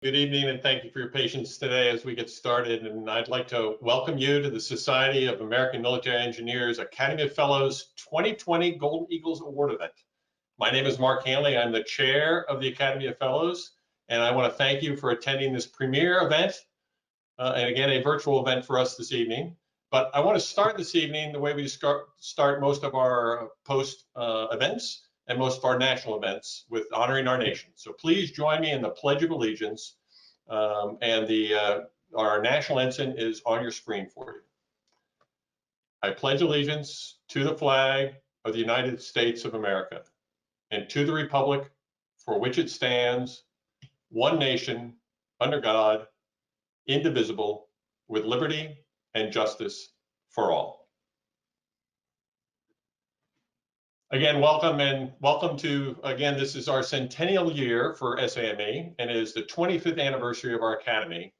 Good evening, and thank you for your patience today as we get started. And I'd like to welcome you to the Society of American Military Engineers Academy of Fellows 2020 Golden Eagles Award event. My name is Mark Hanley. I'm the chair of the Academy of Fellows, and I want to thank you for attending this premier event, and again, a virtual event for us this evening. But I want to start this evening the way we start most of our post events and most of our national events, with honoring our nation. So please join me in the Pledge of Allegiance, and our national ensign is on your screen for you. I pledge allegiance to the flag of the United States of America and to the republic for which it stands, one nation, under God, indivisible, with liberty and justice for all. Again, welcome to, again, this is our centennial year for F.SAME, and it is the 25th anniversary of our Academy.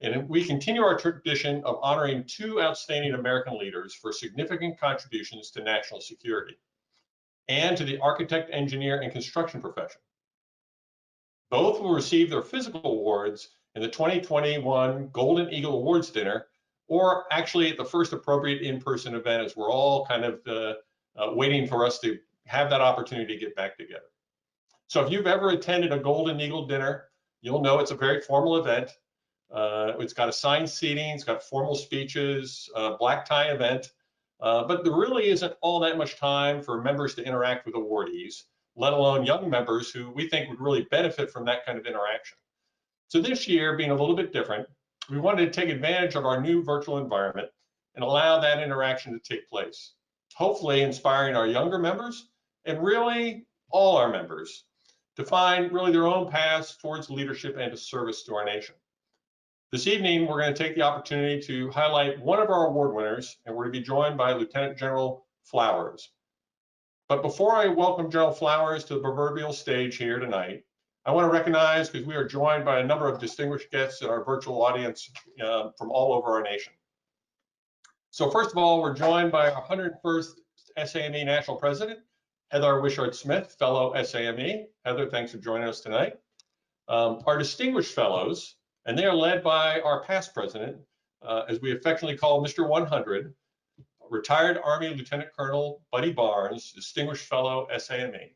And we continue our tradition of honoring two outstanding American leaders for significant contributions to national security and to the architect, engineer, and construction profession. Both will receive their physical awards in the 2021 Golden Eagle Awards dinner, or actually at the first appropriate in-person event, as we're all kind of waiting for us to have that opportunity to get back together. So if you've ever attended a Golden Eagle dinner, you'll know it's a very formal event. It's got assigned seating, it's got formal speeches, black tie event, but there really isn't all that much time for members to interact with awardees, let alone young members who we think would really benefit from that kind of interaction. So this year, being a little bit different, we wanted to take advantage of our new virtual environment and allow that interaction to take place, hopefully inspiring our younger members and really all our members to find really their own paths towards leadership and to service to our nation. This evening, we're going to take the opportunity to highlight one of our award winners, and we're going to be joined by Lieutenant General Flowers. But before I welcome General Flowers to the proverbial stage here tonight, I want to recognize, because we are joined by a number of distinguished guests in our virtual audience from all over our nation. So first of all, we're joined by our 101st F.SAME National President, Heather Wishart-Smith, fellow F.SAME. Heather, thanks for joining us tonight. Our distinguished fellows, and they are led by our past president, as we affectionately call Mr. 100, retired Army Lieutenant Colonel Buddy Barnes, distinguished fellow F.SAME.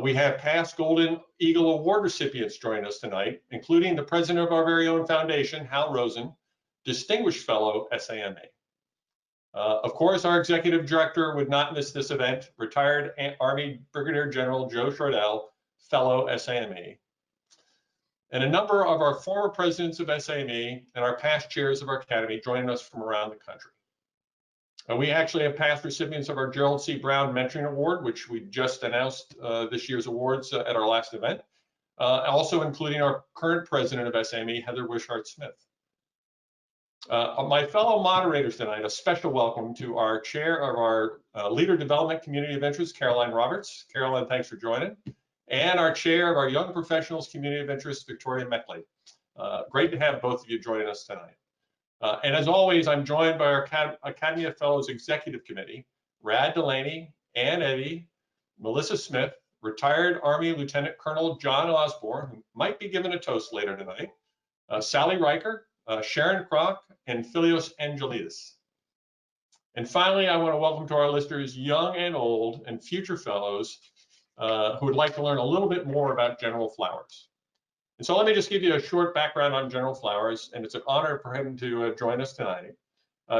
We have past Golden Eagle Award recipients joining us tonight, including the president of our very own foundation, Hal Rosen, distinguished fellow F.SAME. Of course, our executive director would not miss this event, retired Army Brigadier General Joe Shardell, fellow F.SAME. And a number of our former presidents of F.SAME and our past chairs of our academy joining us from around the country. We actually have past recipients of our Gerald C. Brown Mentoring Award, which we just announced this year's awards at our last event, also including our current president of F.SAME, Heather Wishart-Smith. My fellow moderators tonight, a special welcome to our chair of our Leader Development Community of Interest, Caroline Roberts. Caroline, thanks for joining. And our chair of our Young Professionals Community of Interest, Victoria Meckley. Great to have both of you joining us tonight. And as always, I'm joined by our Academy of Fellows Executive Committee, Rad Delaney, Ann Eddy, Melissa Smith, retired Army Lieutenant Colonel John Osborne, who might be given a toast later tonight, Sally Riker, Sharon Kroc, and Philios Angelidis. And finally, I want to welcome to our listeners, young and old, and future fellows who would like to learn a little bit more about General Flowers. And so let me just give you a short background on General Flowers, and it's an honor for him to join us tonight.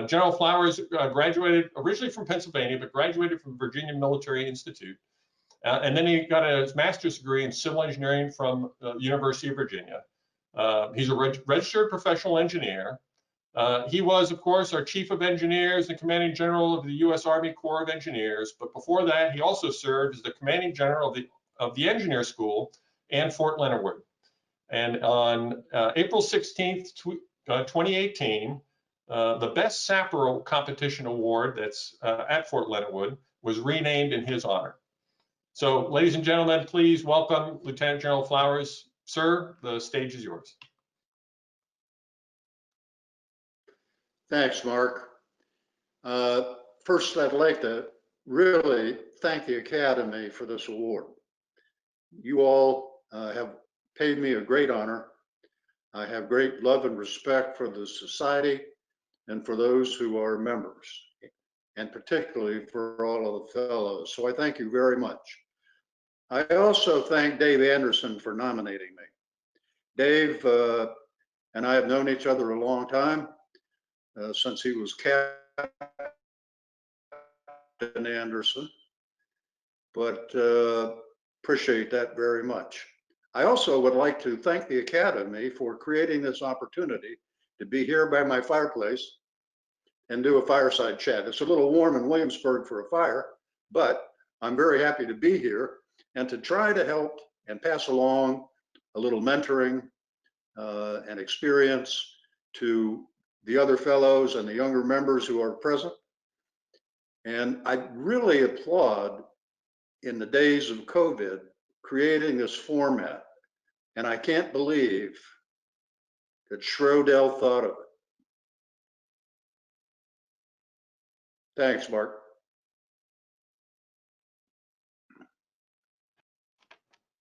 General Flowers graduated originally from Pennsylvania, but graduated from Virginia Military Institute. And then he got his master's degree in civil engineering from the University of Virginia. He's a registered professional engineer. He was, of course, our chief of engineers and commanding general of the U.S. Army Corps of Engineers. But before that, he also served as the commanding general of the Engineer School and Fort Leonard Wood. And on April 16th, 2018, the Best Sapper Competition Award that's at Fort Leonard Wood was renamed in his honor. So, ladies and gentlemen, please welcome Lieutenant General Flowers. Sir, the stage is yours. Thanks, Mark. First, I'd like to really thank the Academy for this award. You all have paid me a great honor. I have great love and respect for the society and for those who are members, and particularly for all of the fellows. So I thank you very much. I also thank Dave Anderson for nominating me. Dave and I have known each other a long time, since he was Captain Anderson, but appreciate that very much. I also would like to thank the Academy for creating this opportunity to be here by my fireplace and do a fireside chat. It's a little warm in Williamsburg for a fire, but I'm very happy to be here and to try to help and pass along a little mentoring and experience to the other fellows and the younger members who are present. And I really applaud, in the days of COVID, creating this format. And I can't believe that Schrodel thought of it. Thanks, Mark.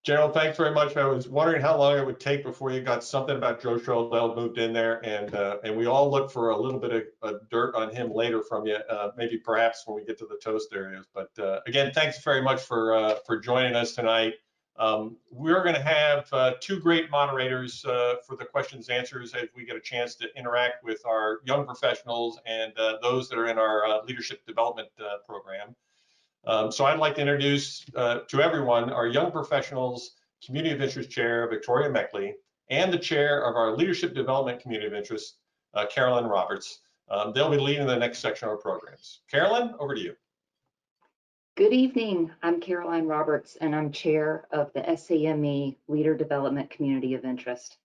Gerald, thanks very much. I was wondering how long it would take before you got something about Joe Schrodel moved in there, and we all look for a little bit of dirt on him later from you, maybe perhaps when we get to the toast areas. But again, thanks very much for joining us tonight. We're going to have two great moderators for the questions and answers as we get a chance to interact with our young professionals and those that are in our leadership development program. So I'd like to introduce to everyone our Young Professionals Community of Interest Chair, Victoria Meckley, and the Chair of our Leadership Development Community of Interest, Carolyn Roberts. They'll be leading the next section of our programs. Carolyn, over to you. Good evening. I'm Caroline Roberts, and I'm Chair of the SAME Leader Development Community of Interest.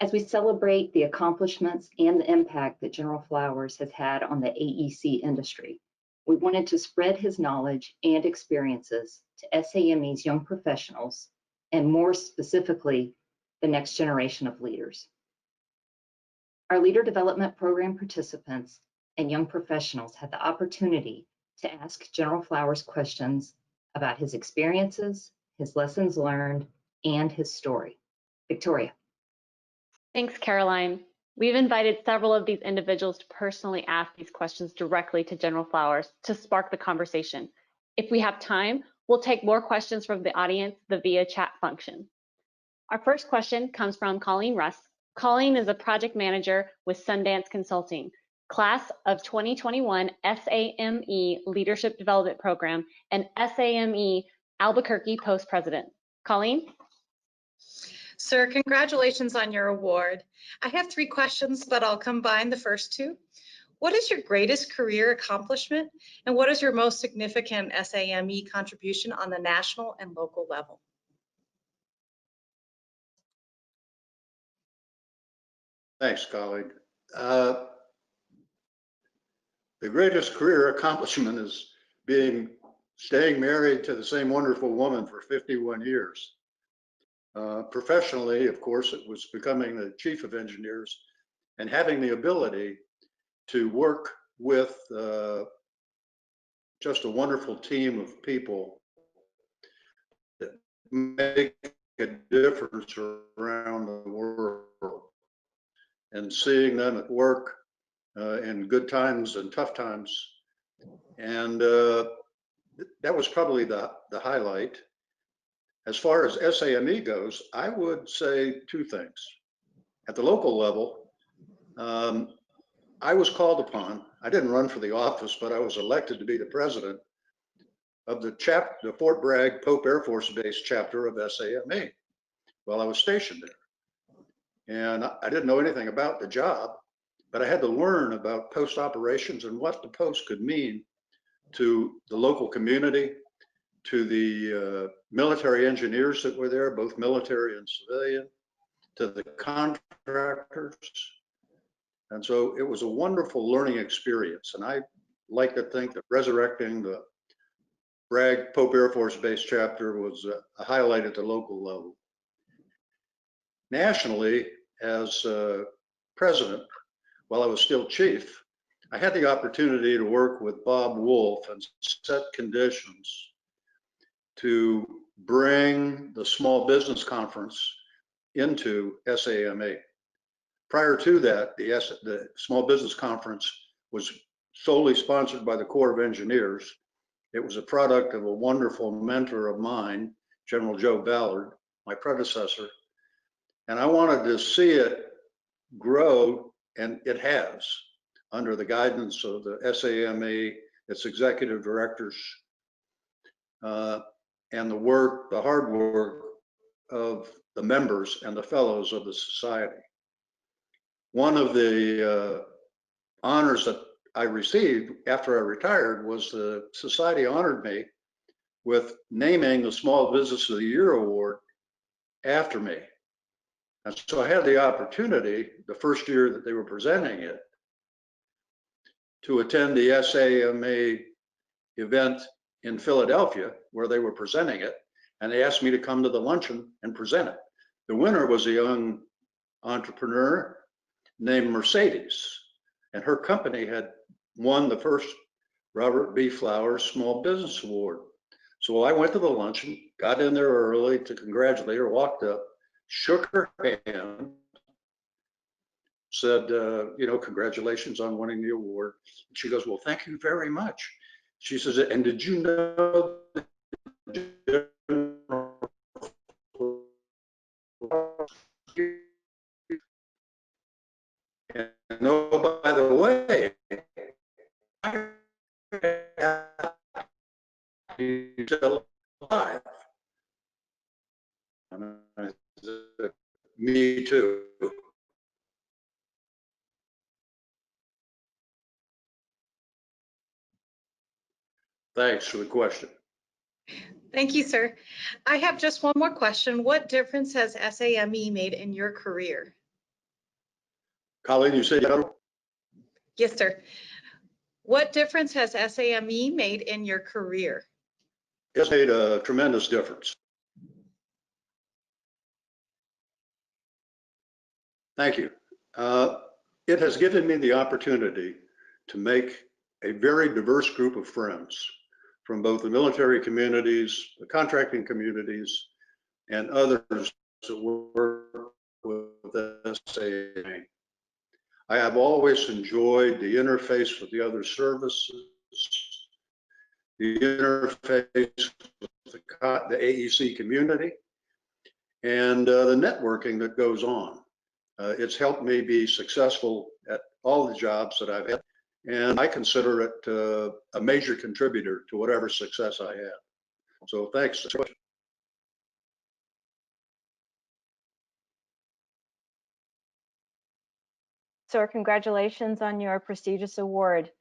As we celebrate the accomplishments and the impact that General Flowers has had on the AEC industry, we wanted to spread his knowledge and experiences to SAME's young professionals, and more specifically, the next generation of leaders. Our Leader Development Program participants and young professionals had the opportunity to ask General Flowers questions about his experiences, his lessons learned, and his story. Victoria. Thanks, Caroline. We've invited several of these individuals to personally ask these questions directly to General Flowers to spark the conversation. If we have time, we'll take more questions from the audience via chat function. Our first question comes from Colleen Russ. Colleen is a project manager with Sundance Consulting, class of 2021 SAME Leadership Development Program, and SAME Albuquerque Post President. Colleen? Sir, congratulations on your award. I have 3 questions, but I'll combine the first 2. What is your greatest career accomplishment, and what is your most significant SAME contribution on the national and local level? Thanks, colleague. The greatest career accomplishment is staying married to the same wonderful woman for 51 years. Professionally, of course, it was becoming the chief of engineers and having the ability to work with just a wonderful team of people that make a difference around the world, and seeing them at work in good times and tough times. And that was probably the highlight. As far as SAME goes, I would say 2 things. At the local level, I was called upon. I didn't run for the office, but I was elected to be the president of the Fort Bragg Pope Air Force Base chapter of SAME while I was stationed there. And I didn't know anything about the job, but I had to learn about post operations and what the post could mean to the local community, to the military engineers that were there, both military and civilian, to the contractors. And so it was a wonderful learning experience. And I like to think that resurrecting the Bragg Pope Air Force Base chapter was a highlight at the local level. Nationally, as president, while I was still chief, I had the opportunity to work with Bob Wolf and set conditions to bring the small business conference into SAME. Prior to that, the Small Business Conference was solely sponsored by the Corps of Engineers. It was a product of a wonderful mentor of mine, General Joe Ballard, my predecessor, and I wanted to see it grow, and it has, under the guidance of the SAME, its executive directors, and the hard work of the members and the fellows of the society. One of the honors that I received after I retired was the society honored me with naming the Small Business of the Year Award after me. And so I had the opportunity, the first year that they were presenting it, to attend the SAME event in Philadelphia where they were presenting it, and they asked me to come to the luncheon and present it. The winner was a young entrepreneur named Mercedes, and her company had won the first Robert B. Flowers Small Business Award. So I went to the luncheon, got in there early to congratulate her, walked up, shook her hand, said, congratulations on winning the award. She goes, well, thank you very much. She says, and did you know and oh, by the way, he's still alive. And I said, me too. Thanks for the question. Thank you, sir. I have just one more question. What difference has SAME made in your career? Colleen, you said no? Yes, sir. What difference has SAME made in your career? It's made a tremendous difference. Thank you. It has given me the opportunity to make a very diverse group of friends from both the military communities, the contracting communities, and others that work with SAME. I have always enjoyed the interface with the other services, the interface with the AEC community, and the networking that goes on. It's helped me be successful at all the jobs that I've had, and I consider it a major contributor to whatever success I have. So thanks. Sir, congratulations on your prestigious award.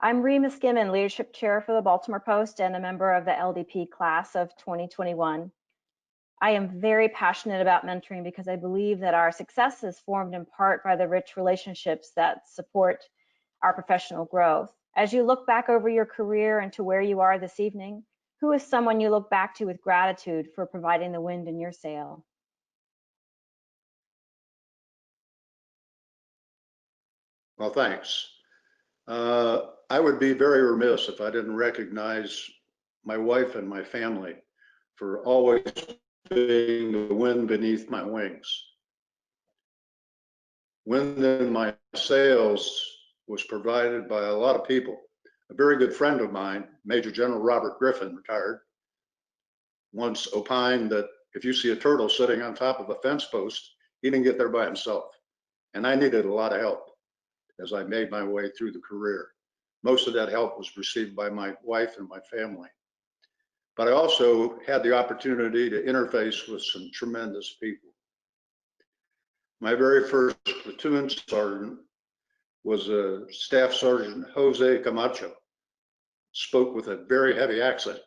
I'm Rima Skimmin, Leadership Chair for the Baltimore Post and a member of the LDP class of 2021. I am very passionate about mentoring because I believe that our success is formed in part by the rich relationships that support our professional growth. As you look back over your career and to where you are this evening, who is someone you look back to with gratitude for providing the wind in your sail? Well, thanks. I would be very remiss if I didn't recognize my wife and my family for always being the wind beneath my wings. Wind in my sails was provided by a lot of people. A very good friend of mine, Major General Robert Griffin, retired, once opined that if you see a turtle sitting on top of a fence post, he didn't get there by himself. And I needed a lot of help as I made my way through the career. Most of that help was received by my wife and my family. But I also had the opportunity to interface with some tremendous people. My very first platoon sergeant was a Staff Sergeant Jose Camacho, spoke with a very heavy accent.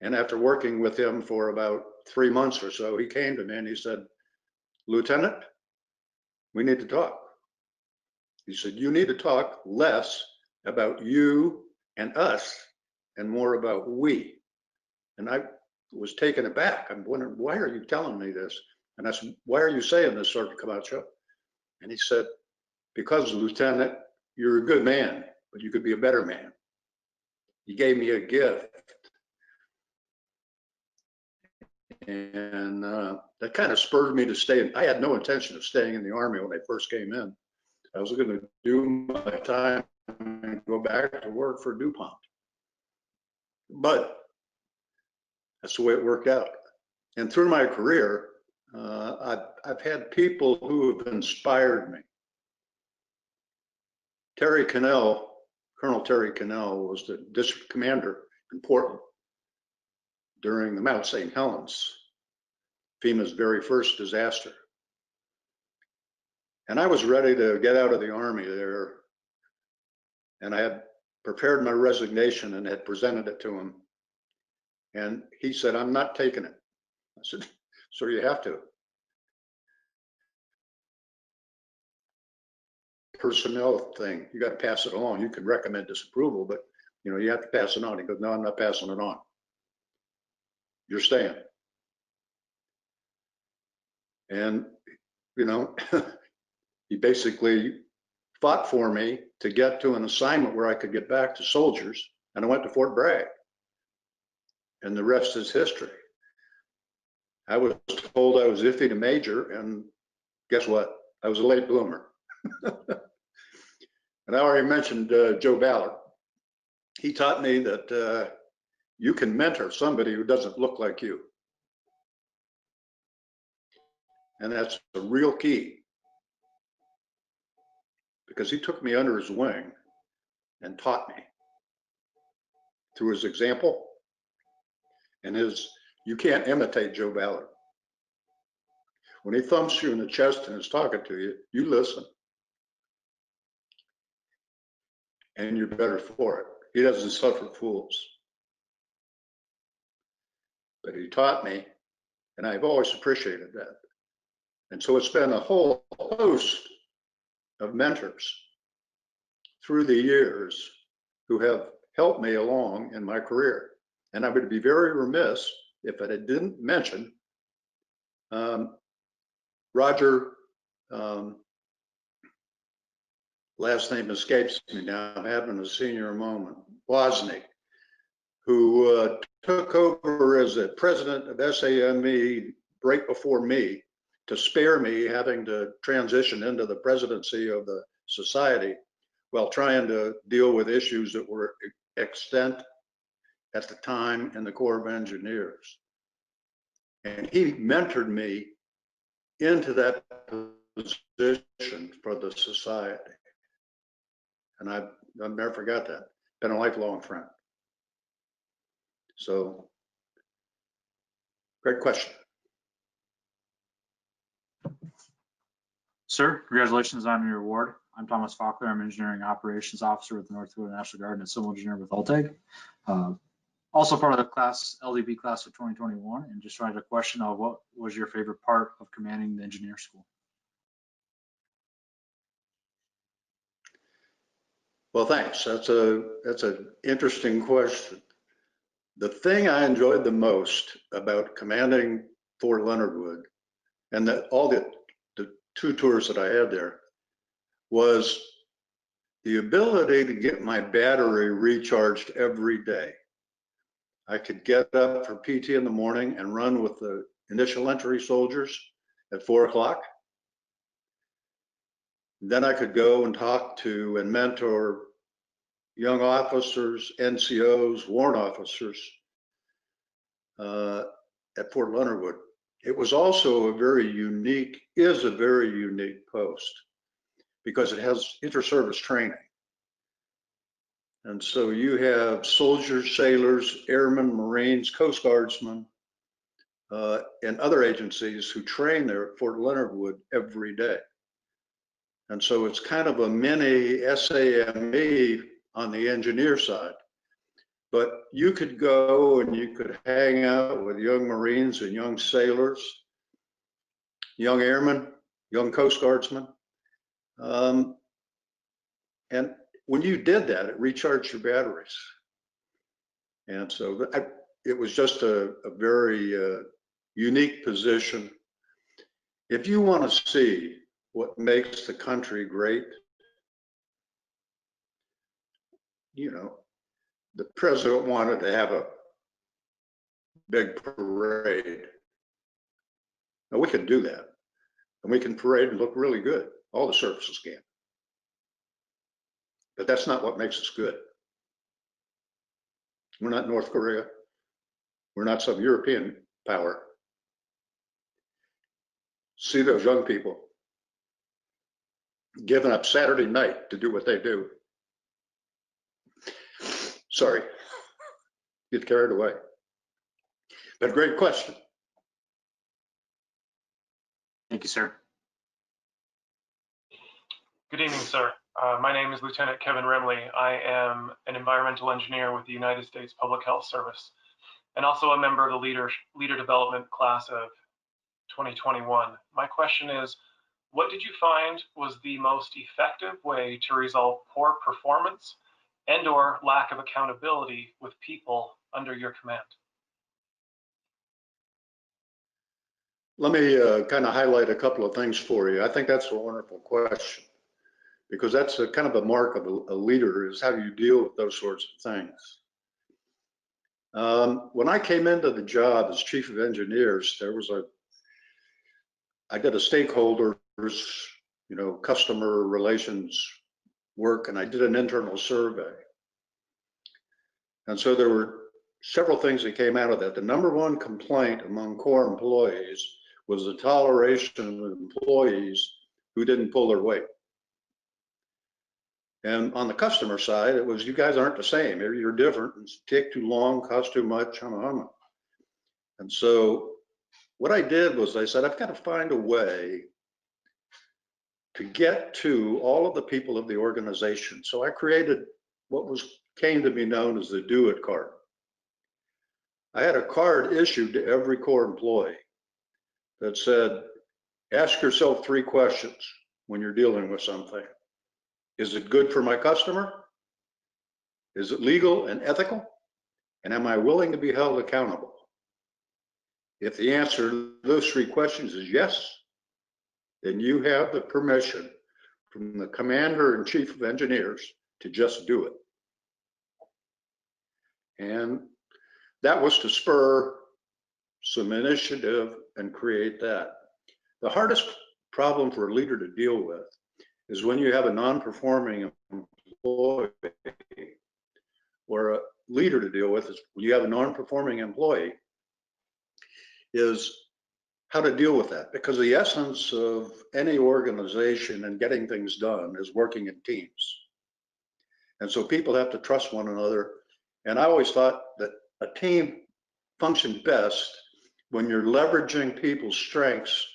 And after working with him for about 3 months or so, he came to me and he said, Lieutenant, we need to talk. He said, you need to talk less about you and us and more about we. And I was taken aback. I'm wondering, why are you telling me this? And I said, why are you saying this, Sergeant Camacho? And he said, because, Lieutenant, you're a good man, but you could be a better man. He gave me a gift. And that kind of spurred me to stay. I had no intention of staying in the Army when I first came in. I was going to do my time and go back to work for DuPont. But that's the way it worked out. And through my career, I've had people who have inspired me. Terry Cannell, Colonel Terry Cannell, was the district commander in Portland during the Mount St. Helens, FEMA's very first disaster. And I was ready to get out of the Army there. And I had prepared my resignation and had presented it to him. And he said, "I'm not taking it." I said, "So you have to." Personnel thing, you got to pass it along. You can recommend disapproval, but you know, you have to pass it on. He goes, "No, I'm not passing it on. You're staying." And, you know, he basically fought for me to get to an assignment where I could get back to soldiers. And I went to Fort Bragg. And the rest is history. I was told I was iffy to major, and guess what? I was a late bloomer. And I already mentioned Joe Ballard. He taught me that you can mentor somebody who doesn't look like you. And that's a real key, because he took me under his wing and taught me through his example and you can't imitate Joe Ballard. When he thumps you in the chest and is talking to you, you listen. And you're better for it. He doesn't suffer fools. But he taught me, and I've always appreciated that. And so it's been a whole host of mentors through the years who have helped me along in my career. And I would be very remiss if I didn't mention Roger, last name escapes me now, I'm having a senior moment, Wozniak, who took over as the president of SAME right before me to spare me having to transition into the presidency of the society while trying to deal with issues that were extant at the time in the Corps of Engineers. And he mentored me into that position for the society. And I've never forgot that. Been a lifelong friend. So, great question. Sir, congratulations on your award. I'm Thomas Faulkner. I'm Engineering Operations Officer with the North Dakota National Guard and a Civil Engineer with ALTEG. Also part of the class, LDP class of 2021, and just wanted a question of what was your favorite part of commanding the engineer school? Well, thanks. That's an interesting question. The thing I enjoyed the most about commanding Fort Leonard Wood, and all the 2 tours that I had there, was the ability to get my battery recharged every day. I could get up for PT in the morning and run with the initial entry soldiers at 4 o'clock. Then I could go and talk to and mentor young officers, NCOs, warrant officers at Fort Leonard Wood. It was also a very unique post because it has inter-service training. And so you have soldiers, sailors, airmen, Marines, Coast Guardsmen, and other agencies who train there at Fort Leonard Wood every day. And so it's kind of a mini SAME on the engineer side. But you could go and you could hang out with young Marines and young sailors, young airmen, young Coast Guardsmen. And when you did that, it recharged your batteries. And so it was just a very unique position. If you want to see what makes the country great, you know, the president wanted to have a big parade. Now we can do that, and we can parade and look really good. All the surfaces can. But that's not what makes us good. We're not North Korea. We're not some European power. See those young people giving up Saturday night to do what they do. Sorry, get carried away. But great question. Thank you, sir. Good evening, sir. My name is Lieutenant Kevin Remley. I am an environmental engineer with the United States Public Health Service and also a member of the leader development class of 2021. My question is, what did you find was the most effective way to resolve poor performance and/or lack of accountability with people under your command? Let me kind of highlight a couple of things for you. I think that's a wonderful question, because that's a kind of a mark of a leader, is how you deal with those sorts of things. When I came into the job as chief of engineers, I did a stakeholders, customer relations work, and I did an internal survey. And so there were several things that came out of that. The number one complaint among core employees was the toleration of employees who didn't pull their weight. And on the customer side, it was, you guys aren't the same. You're different. It's take too long, cost too much, And so what I did was I said, I've got to find a way to get to all of the people of the organization. So I created what came to be known as the Do It card. I had a card issued to every core employee that said, ask yourself 3 questions when you're dealing with something. Is it good for my customer? Is it legal and ethical? And am I willing to be held accountable? If the answer to those 3 questions is yes, then you have the permission from the commander and chief of engineers to just do it. And that was to spur some initiative and create that. The hardest problem for a leader to deal with is when you have a non-performing employee, or a leader to deal with is when you have a non-performing employee, is how to deal with that. Because the essence of any organization and getting things done is working in teams. And so people have to trust one another. And I always thought that a team functioned best when you're leveraging people's strengths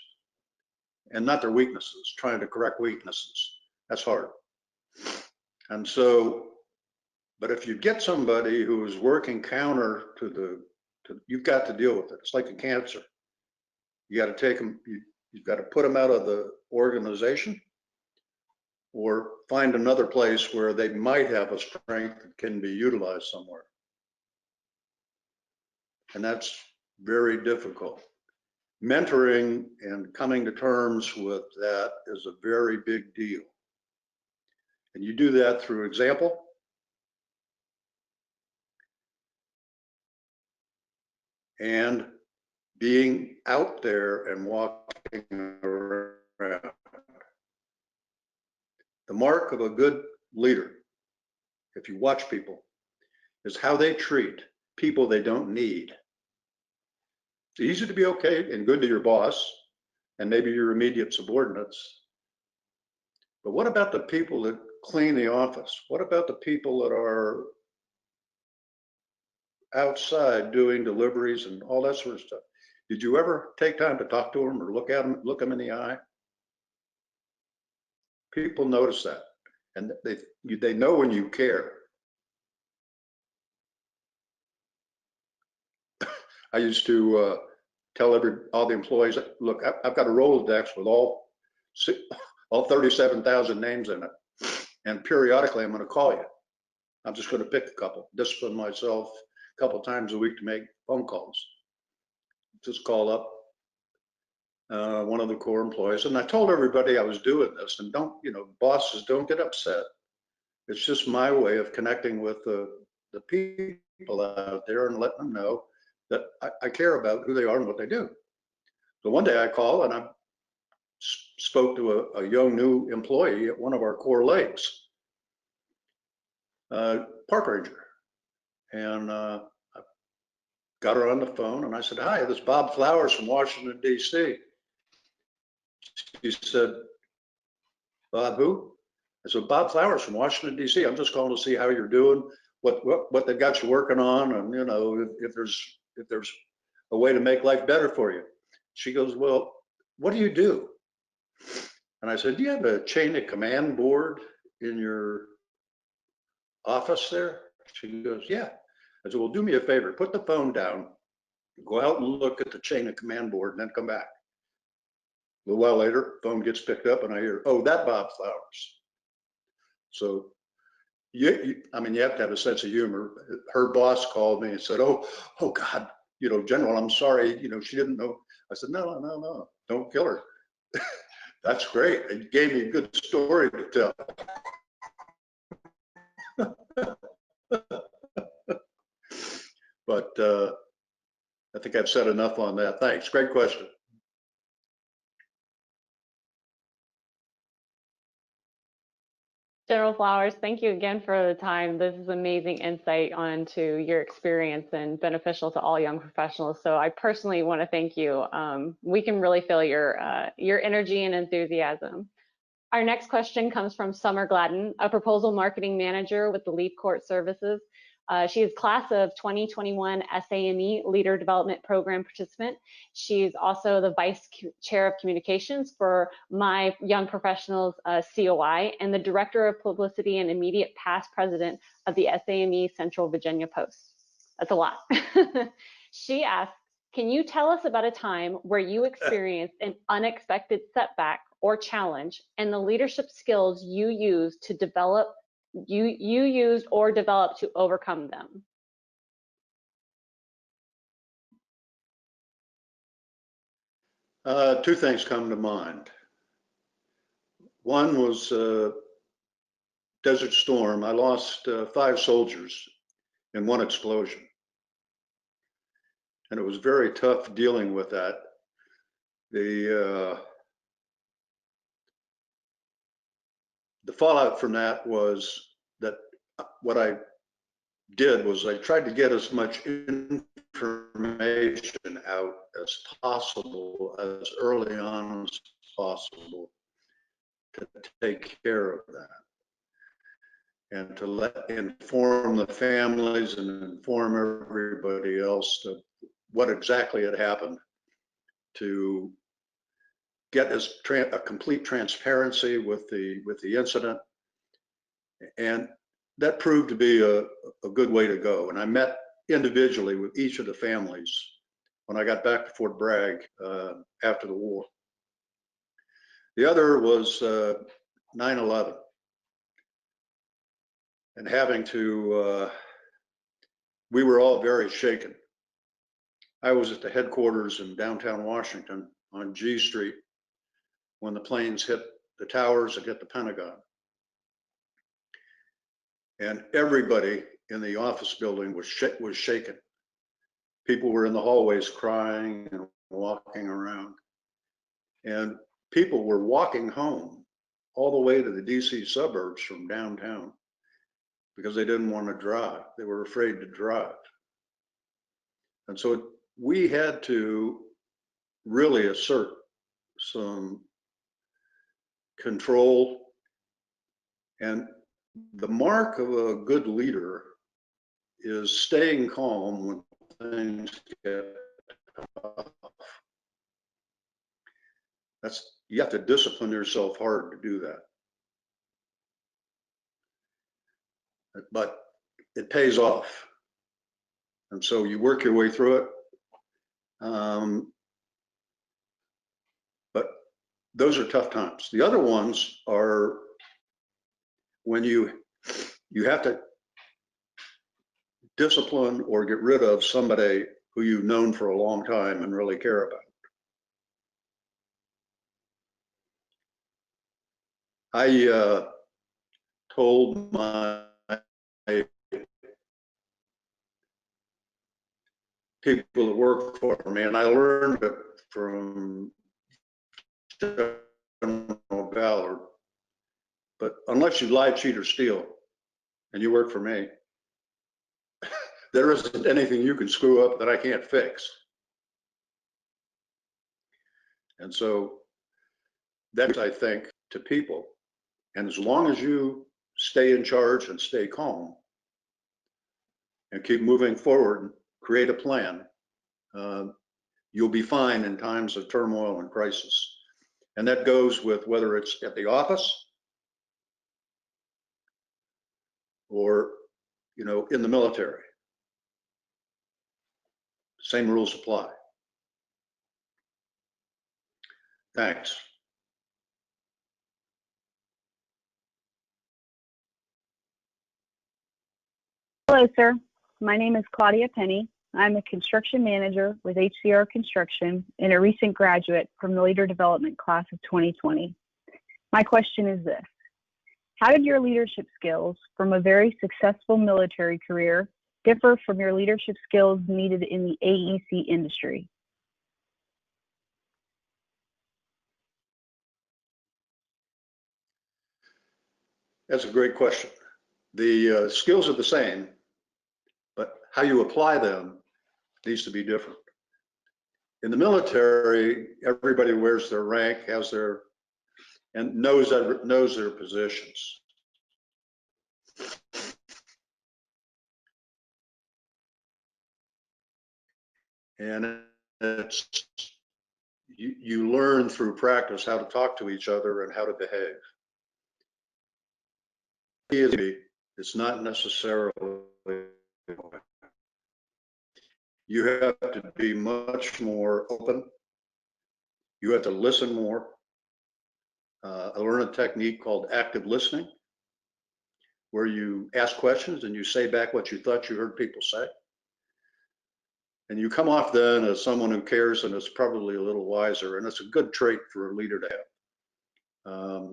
and not their weaknesses, trying to correct weaknesses. That's hard. And so, but if you get somebody who is working counter to you've got to deal with it. It's like a cancer. You got to take them, you've got to put them out of the organization or find another place where they might have a strength that can be utilized somewhere. And that's very difficult. Mentoring and coming to terms with that is a very big deal. And you do that through example. And being out there and walking around. The mark of a good leader, if you watch people, is how they treat people they don't need. It's easy to be okay and good to your boss and maybe your immediate subordinates. But what about the people that clean the office? What about the people that are outside doing deliveries and all that sort of stuff? Did you ever take time to talk to them or look them in the eye? People notice that, and they know when you care. I used to tell all the employees, look, I've got a Rolodex with all 37,000 names in it, and periodically I'm going to call you. I'm just going to pick a couple, discipline myself a couple times a week to make phone calls. Just call up one of the core employees, and I told everybody I was doing this, and don't, bosses, don't get upset. It's just my way of connecting with the people out there and letting them know that I care about who they are and what they do. So one day I call and I spoke to a young new employee at one of our core lakes, park ranger. And I got her on the phone and I said, "Hi, this is Bob Flowers from Washington, D.C. She said, "Bob who?" I said, "Bob Flowers from Washington, D.C. I'm just calling to see how you're doing, what they got you working on, and you know, if there's a way to make life better for you." She goes, "Well, what do you do?" And I said, "Do you have a chain of command board in your office there?" She goes, "Yeah." I said, "Well, do me a favor, put the phone down, go out and look at the chain of command board, and then come back." A little while later, phone gets picked up and I hear, "Oh, that Bob Flowers." So I mean, you have to have a sense of humor. Her boss called me and said, oh God, you know, General, I'm sorry, you know, she didn't know. I said, no, don't kill her. That's great. It gave me a good story to tell. But I think I've said enough on that. Thanks. Great question. General Flowers, thank you again for the time. This is amazing insight onto your experience and beneficial to all young professionals. So I personally want to thank you. We can really feel your energy and enthusiasm. Our next question comes from Summer Gladden, a proposal marketing manager with the Leap Court Services. She is class of 2021 SAME Leader Development Program participant. She's also the Vice Chair of Communications for My Young Professionals COI and the Director of Publicity and immediate past president of the SAME Central Virginia Post. That's a lot. She asks, can you tell us about a time where you experienced an unexpected setback or challenge and the leadership skills you used to develop used or developed to overcome them? Two things come to mind. One was Desert Storm. I lost 5 soldiers in one explosion. And it was very tough dealing with that. The fallout from that was that what I did was I tried to get as much information out as possible, as early on as possible, to take care of that. And to inform the families and inform everybody else to what exactly had happened, to get a complete transparency with the incident. And that proved to be a good way to go. And I met individually with each of the families when I got back to Fort Bragg after the war. The other was 9/11. And having to, we were all very shaken. I was at the headquarters in downtown Washington on G Street when the planes hit the towers and hit the Pentagon. And everybody in the office building was shaken. People were in the hallways crying and walking around. And people were walking home all the way to the DC suburbs from downtown because they didn't want to drive. They were afraid to drive. And so we had to really assert some control. And the mark of a good leader is staying calm when things get tough. You have to discipline yourself hard to do that. But it pays off. And so you work your way through it. But those are tough times. The other ones are when you have to discipline or get rid of somebody who you've known for a long time and really care about. I told my people that work for me, and I learned it from General Ballard. But unless you lie, cheat, or steal, and you work for me, there isn't anything you can screw up that I can't fix. And so that's, I think, to people. And as long as you stay in charge and stay calm and keep moving forward, create a plan, you'll be fine in times of turmoil and crisis. And that goes with whether it's at the office or, you know, in the military. Same rules apply. Thanks. Hello, sir. My name is Claudia Penny. I'm a construction manager with HCR Construction and a recent graduate from the Leader Development Class of 2020. My question is this: how did your leadership skills from a very successful military career differ from your leadership skills needed in the AEC industry? That's a great question. The skills are the same, but how you apply them needs to be different. In the military, everybody wears their rank, has their, and knows their positions. And it's, you learn through practice how to talk to each other and how to behave. It's not necessarily. You have to be much more open. You have to listen more. I learned a technique called active listening, where you ask questions and you say back what you thought you heard people say. And you come off then as someone who cares and is probably a little wiser, and it's a good trait for a leader to have.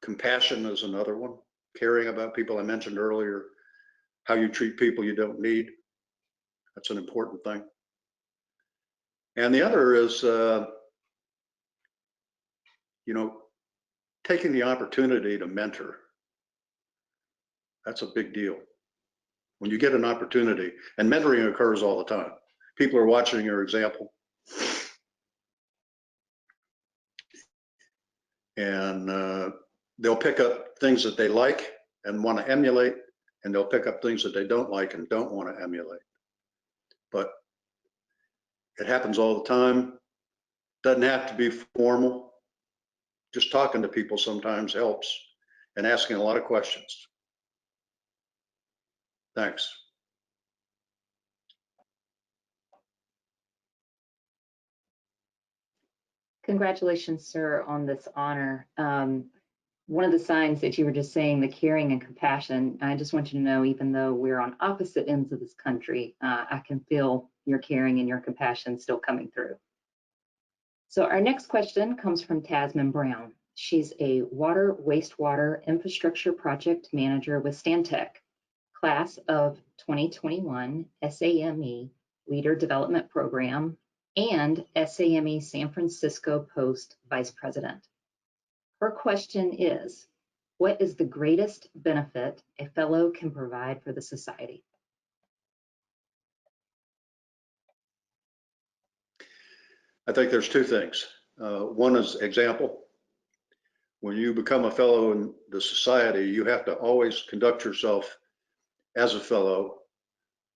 Compassion is another one. Caring about people. I mentioned earlier how you treat people you don't need. That's an important thing. And the other is, you know, taking the opportunity to mentor. That's a big deal. When you get an opportunity, and mentoring occurs all the time. People are watching your example. And they'll pick up things that they like and want to emulate, and they'll pick up things that they don't like and don't want to emulate. But it happens all the time. Doesn't have to be formal. Just talking to people sometimes helps, and asking a lot of questions. Thanks. Congratulations, sir, on this honor. One of the signs that you were just saying, the caring and compassion, I just want you to know, even though we're on opposite ends of this country, I can feel your caring and your compassion still coming through. So our next question comes from Tasman Brown. She's a water wastewater infrastructure project manager with Stantec, class of 2021 SAME Leader Development Program and SAME San Francisco Post Vice President. Her question is, what is the greatest benefit a fellow can provide for the society? I think there's two things. One is example. When you become a fellow in the society, you have to always conduct yourself as a fellow,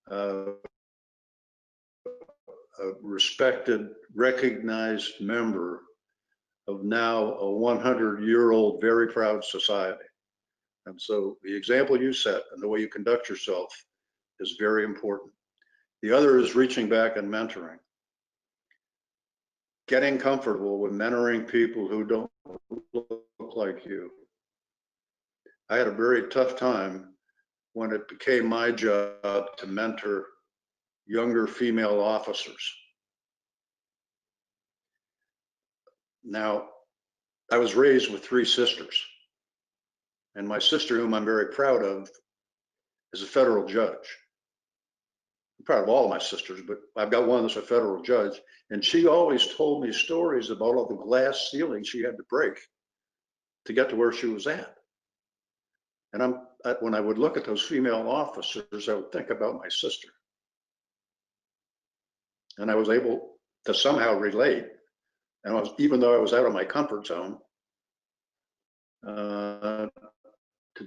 a respected, recognized member of now a 100-year-old, very proud society. And so the example you set and the way you conduct yourself is very important. The other is reaching back and mentoring. Getting comfortable with mentoring people who don't look like you. I had a very tough time when it became my job to mentor younger female officers. Now, I was raised with 3 sisters, and my sister, whom I'm very proud of, is a federal judge. proud of all my sisters, but I've got one that's a federal judge, and she always told me stories about all the glass ceilings she had to break to get to where she was at. And when I would look at those female officers, I would think about my sister. And I was able to somehow relate. And even though I was out of my comfort zone, to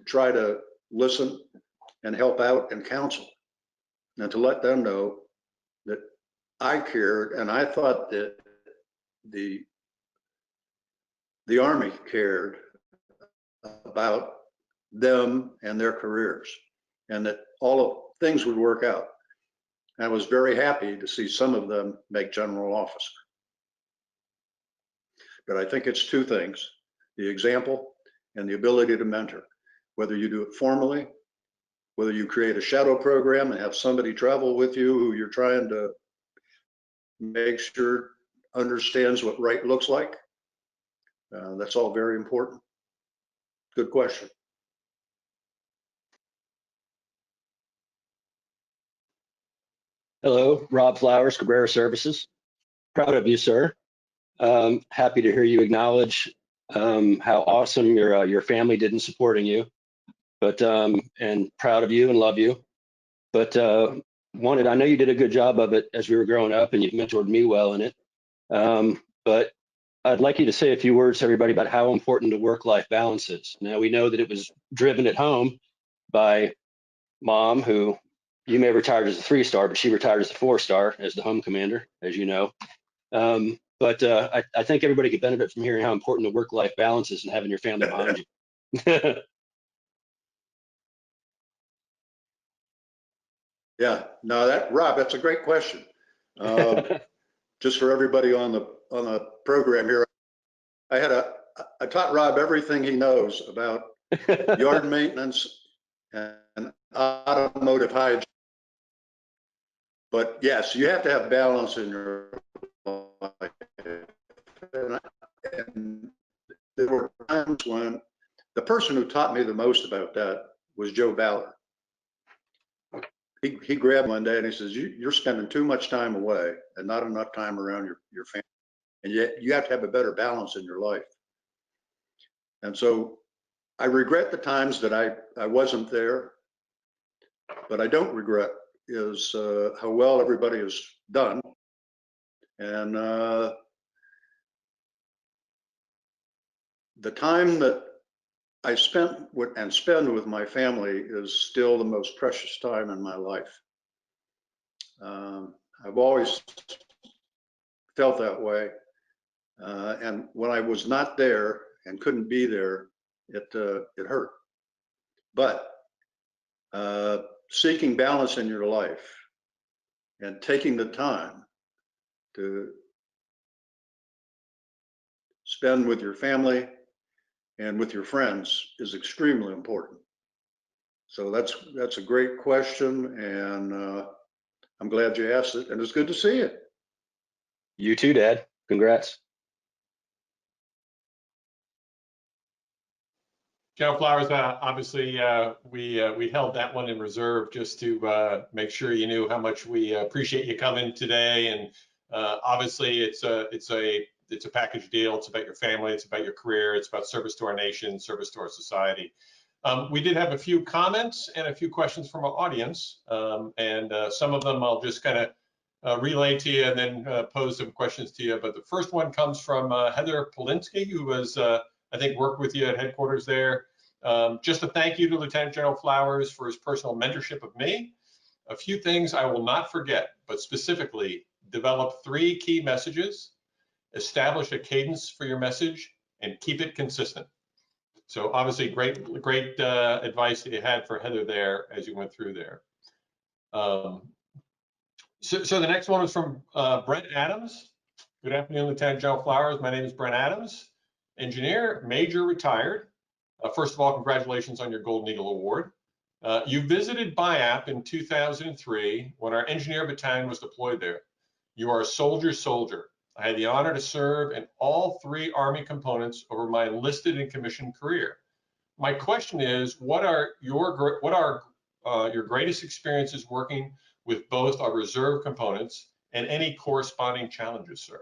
try to listen and help out and counsel, and to let them know that I cared, and I thought that the Army cared about them and their careers, and that all of things would work out. I was very happy to see some of them make general officer. But I think it's two things: the example and the ability to mentor. Whether you do it formally, whether you create a shadow program and have somebody travel with you who you're trying to make sure understands what right looks like. That's all very important. Good question. Hello, Rob Flowers, Cabrera Services. Proud of you, sir. Happy to hear you acknowledge how awesome your family did in supporting you, but and proud of you and love you. But I know you did a good job of it as we were growing up, and you've mentored me well in it. But I'd like you to say a few words to everybody about how important the work-life balance is. Now, we know that it was driven at home by Mom, who you may have retired as a 3-star, but she retired as a 4-star as the home commander, as you know. But I think everybody could benefit from hearing how important the work-life balance is and having your family behind you. Yeah, no, Rob, that's a great question. Just for everybody on the program here, I taught Rob everything he knows about yard maintenance and automotive hygiene. But yes, you have to have balance in your life. And there were times when the person who taught me the most about that was Joe Ballard. He grabbed one day and he says, you're spending too much time away and not enough time around your family. And yet you have to have a better balance in your life. And so I regret the times that I wasn't there, but I don't regret is how well everybody has done. And the time that I spent and spend with my family is still the most precious time in my life. I've always felt that way. And when I was not there and couldn't be there, it hurt. But seeking balance in your life and taking the time to spend with your family and with your friends is extremely important. So that's a great question, and I'm glad you asked it, and it's good to see you. You too, Dad. Congrats. General Flowers, obviously we held that one in reserve just to make sure you knew how much we appreciate you coming today. And obviously it's a package deal. It's about your family, it's about your career, it's about service to our nation, service to our society. We did have a few comments and a few questions from our audience, and some of them I'll just kind of relay to you and then pose some questions to you. But the first one comes from Heather Polinsky, who was I think worked with you at headquarters there. Just a thank you to Lieutenant General Flowers for his personal mentorship of me. A few things I will not forget, but specifically develop 3 key messages, establish a cadence for your message, and keep it consistent. So obviously great advice that you had for Heather there as you went through there. So the next one is from Brent Adams. Good afternoon, Lieutenant General Flowers. My name is Brent Adams, engineer, major, retired. First of all, congratulations on your Golden Eagle Award. You visited BIAP in 2003 when our engineer battalion was deployed there. You are a soldier. I had the honor to serve in all 3 Army components over my enlisted and commissioned career. My question is, what are your greatest experiences working with both our reserve components and any corresponding challenges, sir?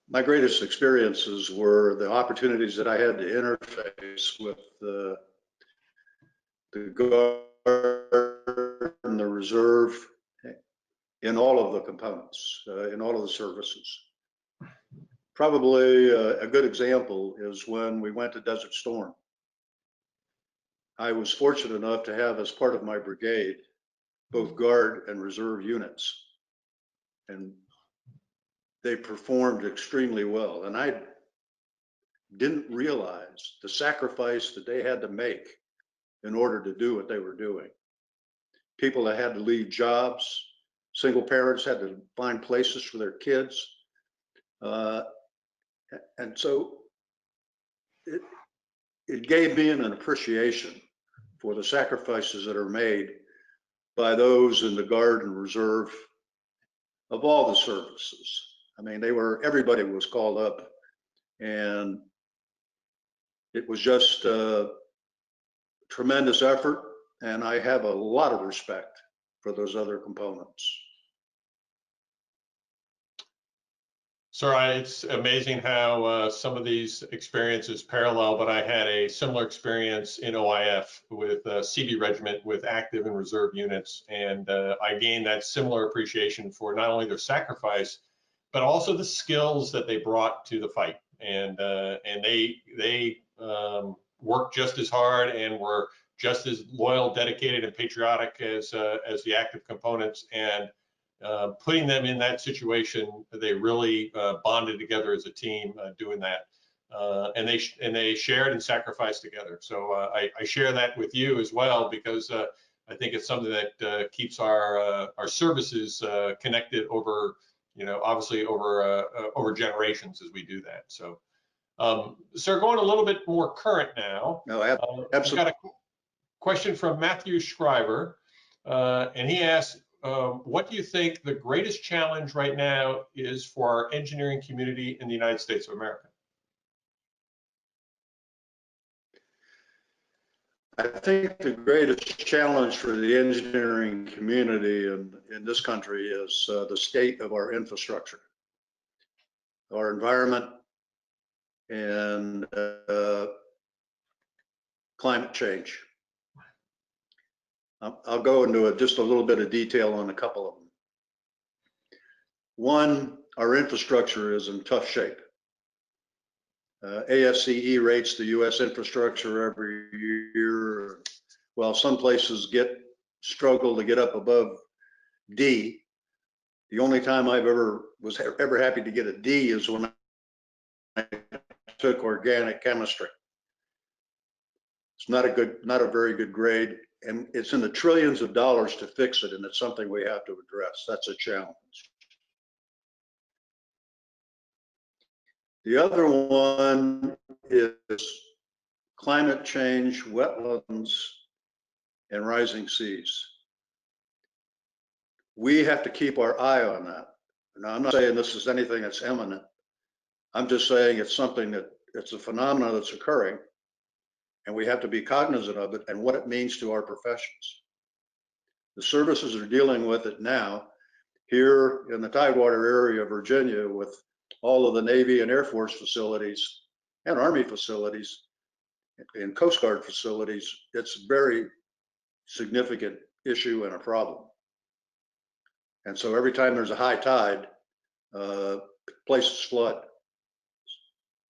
My greatest experiences were the opportunities that I had to interface with the Guard and the Reserve in all of the components, in all of the services. Probably a good example is when we went to Desert Storm. I was fortunate enough to have as part of my brigade both Guard and Reserve units, and they performed extremely well. And I didn't realize the sacrifice that they had to make in order to do what they were doing. People that had to leave jobs, single parents had to find places for their kids. And so it gave me an appreciation for the sacrifices that are made by those in the Guard and Reserve of all the services. I mean, everybody was called up, and it was just a tremendous effort, and I have a lot of respect for those other components. Sir, it's amazing how some of these experiences parallel, but I had a similar experience in OIF with CB Regiment with active and reserve units, and I gained that similar appreciation for not only their sacrifice, but also the skills that they brought to the fight. And they worked just as hard and were just as loyal, dedicated, and patriotic as the active components. And putting them in that situation, they really bonded together as a team doing that. And they shared and sacrificed together. So I share that with you as well, because I think it's something that keeps our services connected over, obviously over generations as we do that. So, sir, going a little bit more current now. No, absolutely. We've got a question from Matthew Schreiber, and he asks, what do you think the greatest challenge right now is for our engineering community in the United States of America? I think the greatest challenge for the engineering community in this country is the state of our infrastructure, our environment, and climate change. I'll go into just a little bit of detail on a couple of them. One, our infrastructure is in tough shape. ASCE rates the U.S. infrastructure every year. Well, some places struggle to get up above D. The only time I was ever happy to get a D is when I took organic chemistry. It's not a very good grade, and it's in the trillions of dollars to fix it, and it's something we have to address. That's a challenge. The other one is climate change, wetlands, and rising seas. We have to keep our eye on that. Now, I'm not saying this is anything that's imminent. I'm just saying it's something it's a phenomenon that's occurring, and we have to be cognizant of it and what it means to our professions. The services are dealing with it now here in the Tidewater area of Virginia with all of the Navy and Air Force facilities and Army facilities and Coast Guard facilities. It's a very significant issue and a problem. And so every time there's a high tide, places flood,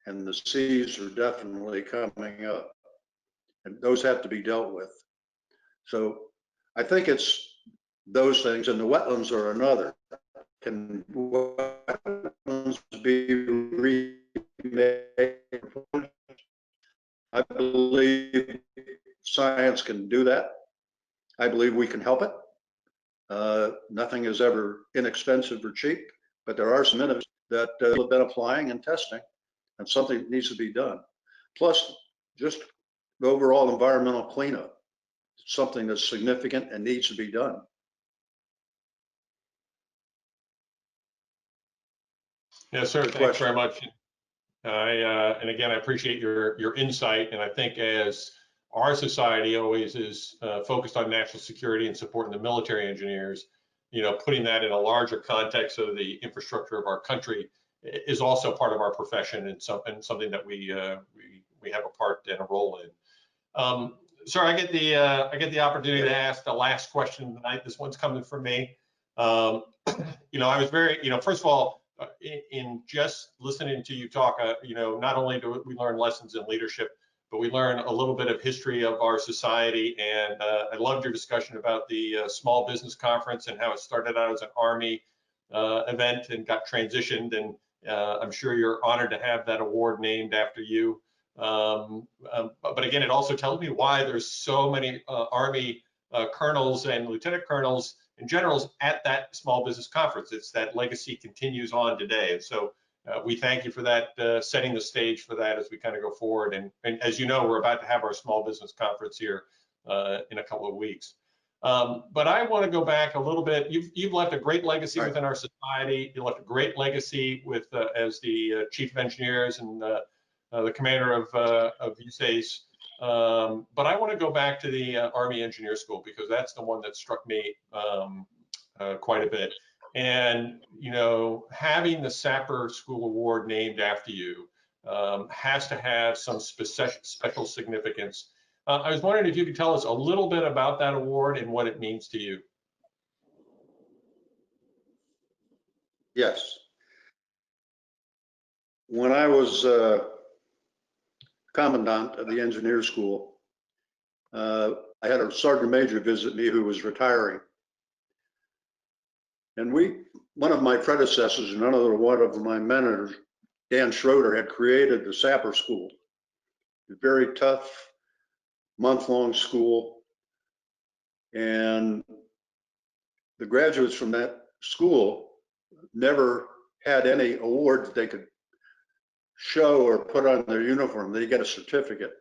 and the seas are definitely coming up, and those have to be dealt with. So I think it's those things, and the wetlands are another. Can wetlands be remade? I believe science can do that. I believe we can help it. Nothing is ever inexpensive or cheap, but there are some innovations that have been applying and testing, and something that needs to be done. Plus, just the overall environmental cleanup. It's something that's significant and needs to be done. Yes, sir. Thanks very much. And again, I appreciate your insight. And I think as our society always is focused on national security and supporting the military engineers, you know, putting that in a larger context of the infrastructure of our country is also part of our profession, and something that we have a part and a role in. Sir, I get the opportunity to ask the last question tonight. This one's coming from me. You know, I was very, you know, first of all, in just listening to you talk, you know, not only do we learn lessons in leadership, but we learn a little bit of history of our society. And I loved your discussion about the small business conference and how it started out as an Army event and got transitioned. And I'm sure you're honored to have that award named after you. But again, it also tells me why there's so many Army colonels and lieutenant colonels and generals at that small business conference. It's that legacy continues on today. And so we thank you for that, setting the stage for that as we kind of go forward. And as you know, we're about to have our small business conference here in a couple of weeks. But I want to go back a little bit. You've left a great legacy within our society. You left a great legacy with as the chief of engineers and the commander of USACE. But I want to go back to the Army Engineer School, because that's the one that struck me quite a bit. And, you know, having the Sapper School Award named after you has to have some special significance. I was wondering if you could tell us a little bit about that award and what it means to you. Yes. When I was commandant of the engineer school, I had a sergeant major visit me who was retiring. And one of my predecessors, and another one of my mentors, Dan Schroeder, had created the Sapper School. A very tough, month-long school. And the graduates from that school never had any awards they could show or put on their uniform. They get a certificate.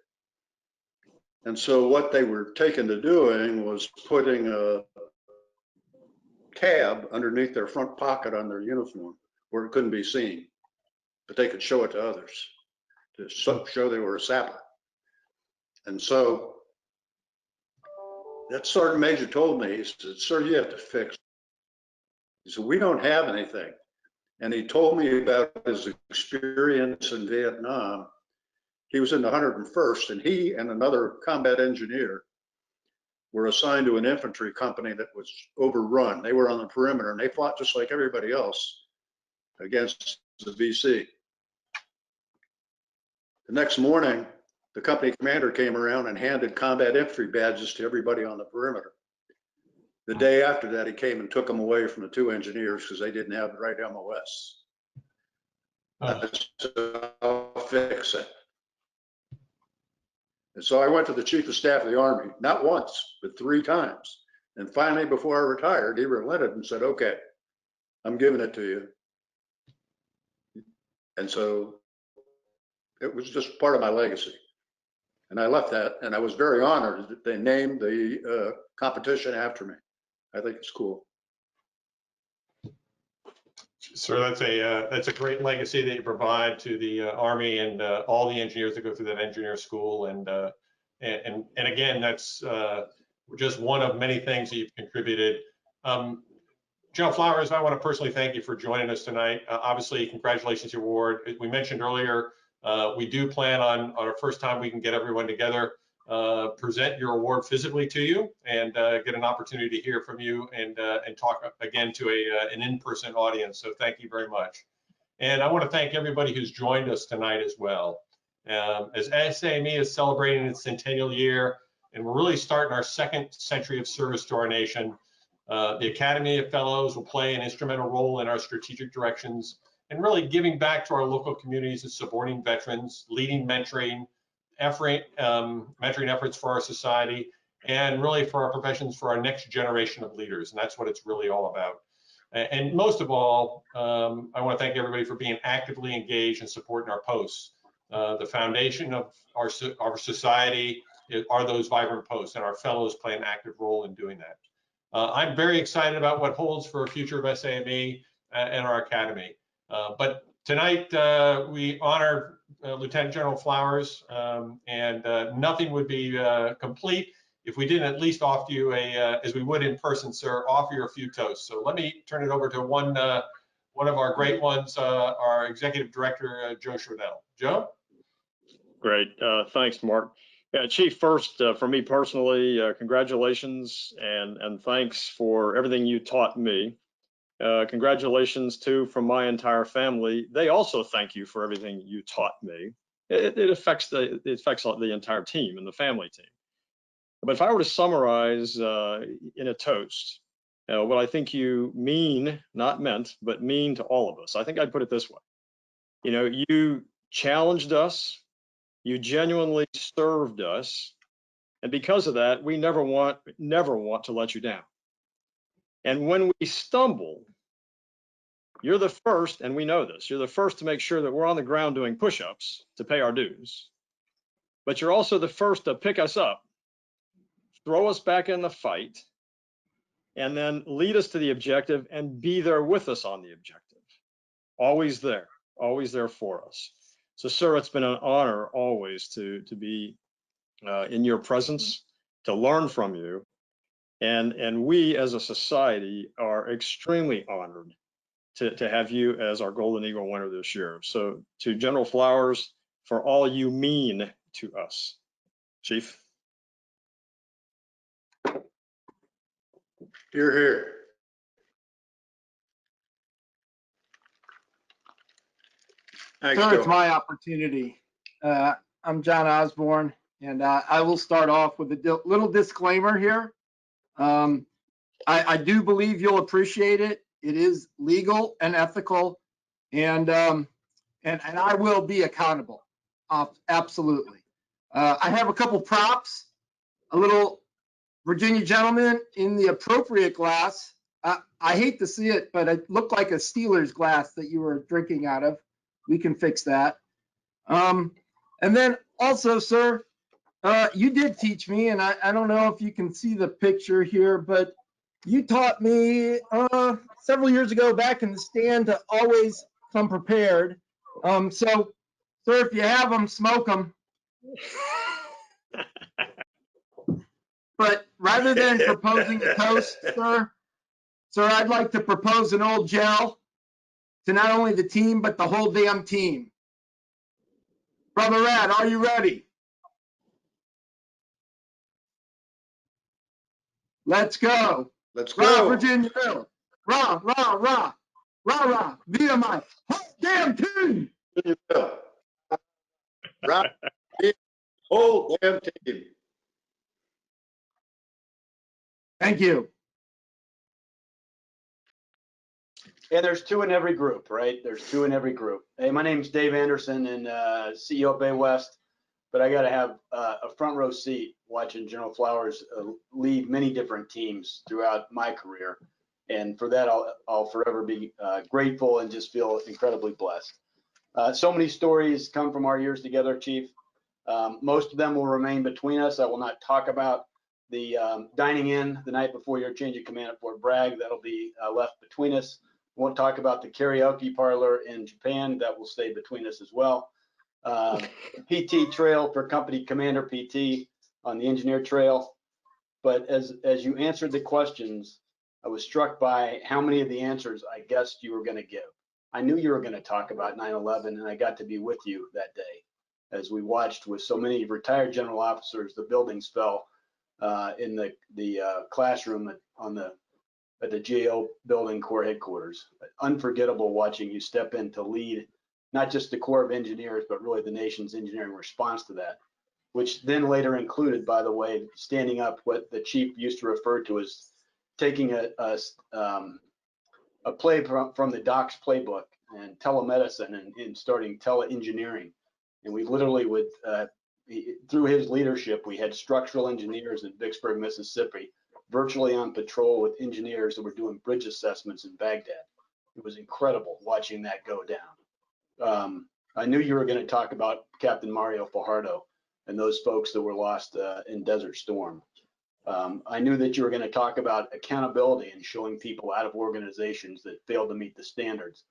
And so what they were taken to doing was putting a tab underneath their front pocket on their uniform where it couldn't be seen, but they could show it to others to show they were a sapper. And so that sergeant major told me, he said, "Sir, you have to fix it." He said, "We don't have anything." And he told me about his experience in Vietnam. He was in the 101st, and he and another combat engineer were assigned to an infantry company that was overrun. They were on the perimeter, and they fought just like everybody else against the VC. The next morning, the company commander came around and handed combat infantry badges to everybody on the perimeter. The day after that, he came and took them away from the two engineers because they didn't have the right MOS. I said, "I'll fix it." And so I went to the chief of staff of the Army, not once, but 3 times. And finally, before I retired, he relented and said, "Okay, I'm giving it to you." And so it was just part of my legacy. And I left that, and I was very honored that they named the competition after me. I think it's cool. Sir, that's a great legacy that you provide to the Army and all the engineers that go through that engineer school. And again, that's just one of many things that you've contributed. General Flowers, I want to personally thank you for joining us tonight. Obviously, congratulations, your award. As we mentioned earlier, we do plan on our first time we can get everyone together, present your award physically to you and get an opportunity to hear from you and talk again to an in-person audience. So thank you very much. And I want to thank everybody who's joined us tonight as well. As SAME is celebrating its centennial year, and we're really starting our 2nd century of service to our nation, the Academy of Fellows will play an instrumental role in our strategic directions and really giving back to our local communities and supporting veterans, leading mentoring efforts for our society, and really for our professions, for our next generation of leaders. And that's what it's really all about. And most of all, I want to thank everybody for being actively engaged and supporting our posts. The foundation of our society are those vibrant posts, and our fellows play an active role in doing that. I'm very excited about what holds for the future of SAME and our Academy. But tonight, we honor Lieutenant General Flowers, and nothing would be complete if we didn't at least offer you as we would in person, sir, offer you a few toasts. So let me turn it over to one of our great ones, our Executive Director, Joe Shordell. Joe? Great, thanks, Mark. Yeah, Chief, first, for me personally, congratulations and thanks for everything you taught me. Congratulations too from my entire family. They also thank you for everything you taught me. It affects the entire team and the family team. But if I were to summarize in a toast, what I think you mean, not meant, but mean to all of us, I think I'd put it this way. You know, you challenged us, you genuinely served us, and because of that, we never want to let you down. And when we stumble, you're the first, and we know this, you're the first to make sure that we're on the ground doing push-ups to pay our dues. But you're also the first to pick us up, throw us back in the fight, and then lead us to the objective and be there with us on the objective. Always there for us. So, sir, it's been an honor always to be in your presence, to learn from you. And we as a society are extremely honored to have you as our Golden Eagle winner this year. So to General Flowers, for all you mean to us. Chief. Hear, hear. Thanks, Sir, Joe. it's my opportunity. I'm John Osborne, and I will start off with a little disclaimer here. I do believe you'll appreciate it. It is legal and ethical, and I will be accountable. Absolutely. I have a couple props. A little Virginia gentleman in the appropriate glass. I hate to see it, but it looked like a Steelers glass that you were drinking out of. We can fix that. And then also, sir, you did teach me, and I don't know if you can see the picture here, but you taught me several years ago back in the stand to always come prepared. So, sir, if you have them, smoke them. But rather than proposing a toast, sir, I'd like to propose an old gel to not only the team, but the whole damn team. Brother Rad, are you ready? Let's go. Let's Rah, go. Virginia Bill. Rah, rah, rah. Rah, rah. Via my whole damn team. Right. Whole damn team. Thank you. And there's two in every group, right? There's two in every group. Hey, my name's Dave Anderson and CEO of Bay West, but I got to have a front row seat watching General Flowers lead many different teams throughout my career. And for that, I'll forever be grateful and just feel incredibly blessed. So many stories come from our years together, Chief. Most of them will remain between us. I will not talk about the dining in the night before your change of command at Fort Bragg. That'll be left between us. Won't talk about the karaoke parlor in Japan. That will stay between us as well. PT trail for company commander PT on the engineer trail. But as you answered the questions, I was struck by how many of the answers I guessed you were going to give. I knew you were going to talk about 9/11, and I got to be with you that day as we watched with so many retired general officers. The buildings fell in the classroom at the GAO building Corps headquarters. Unforgettable watching you step in to lead not just the Corps of Engineers, but really the nation's engineering response to that, which then later included, by the way, standing up what the chief used to refer to as taking a play from the doc's playbook and telemedicine and starting teleengineering. And we literally would, through his leadership, we had structural engineers in Vicksburg, Mississippi, virtually on patrol with engineers that were doing bridge assessments in Baghdad. It was incredible watching that go down. I knew you were going to talk about Captain Mario Fajardo and those folks that were lost in Desert Storm. I knew that you were going to talk about accountability and showing people out of organizations that failed to meet the standards.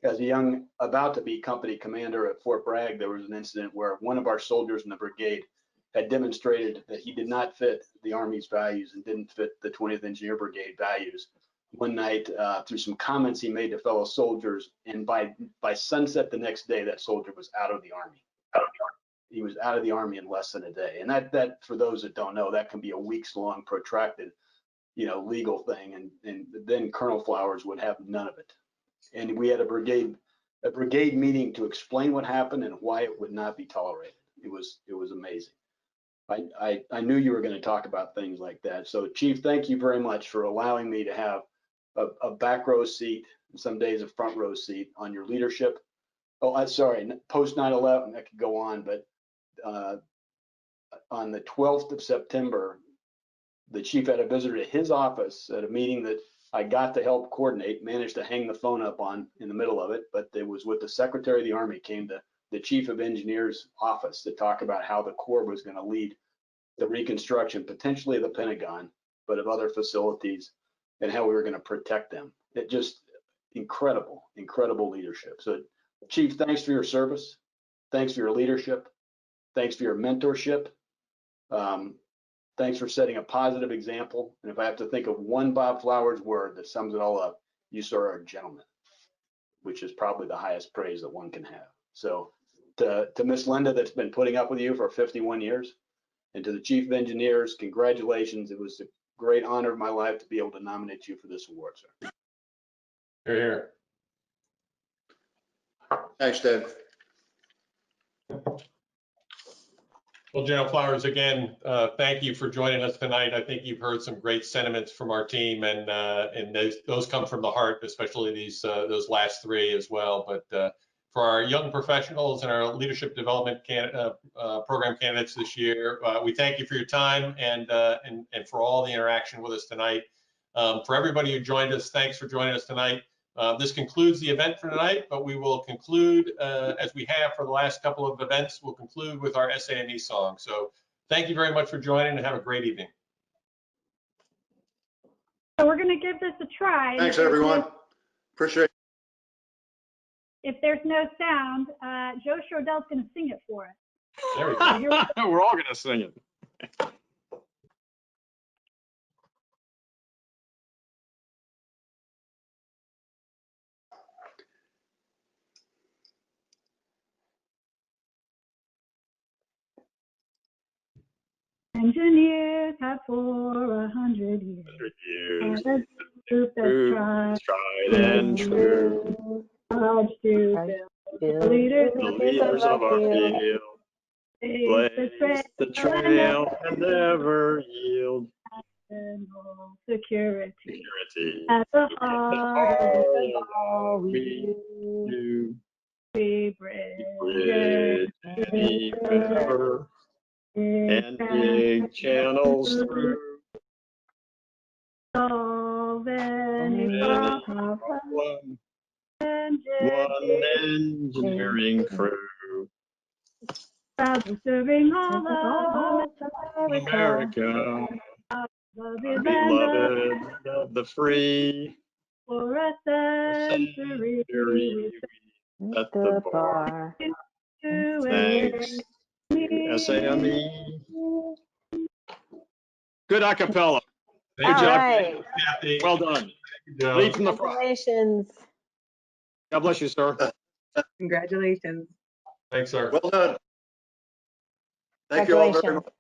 as a about to be company commander at Fort Bragg, there was an incident where one of our soldiers in the brigade had demonstrated that he did not fit the Army's values and didn't fit the 20th Engineer Brigade values. One night, through some comments he made to fellow soldiers, and by sunset the next day, that soldier was out of the Army. He was out of the Army in less than a day. And that for those that don't know, that can be a weeks-long protracted, legal thing. And then Colonel Flowers would have none of it. And we had a brigade meeting to explain what happened and why it would not be tolerated. It was amazing. I knew you were going to talk about things like that. So Chief, thank you very much for allowing me to have a back row seat, and some days a front row seat on your leadership. Oh, I'm sorry, post 9/11, I could go on, but on the 12th of September, the chief had a visitor to his office at a meeting that I got to help coordinate, managed to hang the phone up on in the middle of it, but it was with the Secretary of the Army, came to the Chief of Engineers office to talk about how the Corps was going to lead the reconstruction, potentially of the Pentagon, but of other facilities, and how we were going to protect them. It just incredible leadership. So Chief, thanks for your service. Thanks for your leadership. Thanks for your mentorship. Thanks for setting a positive example. And if I have to think of one Bob Flowers word that sums it all up, you, sir, are a gentleman, which is probably the highest praise that one can have. So to Miss Linda, that's been putting up with you for 51 years, and to the Chief of Engineers, congratulations. It was a great honor of my life to be able to nominate you for this award, sir. You're here. Thanks, Dave. Well, General Flowers, again, thank you for joining us tonight. I think you've heard some great sentiments from our team, and those come from the heart, especially those last three as well. But for our young professionals and our leadership development program candidates this year, we thank you for your time and for all the interaction with us tonight. For everybody who joined us, thanks for joining us tonight. This concludes the event for tonight, but we will conclude, as we have for the last couple of events, we'll conclude with our SAME song. So thank you very much for joining, and have a great evening. So we're going to give this a try. Thanks, everyone. Appreciate it. If there's no sound, Joe Shordell's going to sing it for us. There we go. We're all going to sing it. Engineers have for 100 years. And a group that's tried and true. To build The leaders of our field. Blaze the trail and never yield. Security at the heart of all we do. We bridge any river and dig channels through. Solve any problem. One engineering crew. Proudly serving all of America, beloved of the free. For a century, we at the bar. Thanks to SAME. Good acapella. Good All job. right. Kathy. Well done. Joe. Lead from the front. Congratulations. God bless you, sir. Congratulations. Thanks, sir. Well done. Thank you all very Congratulations. much.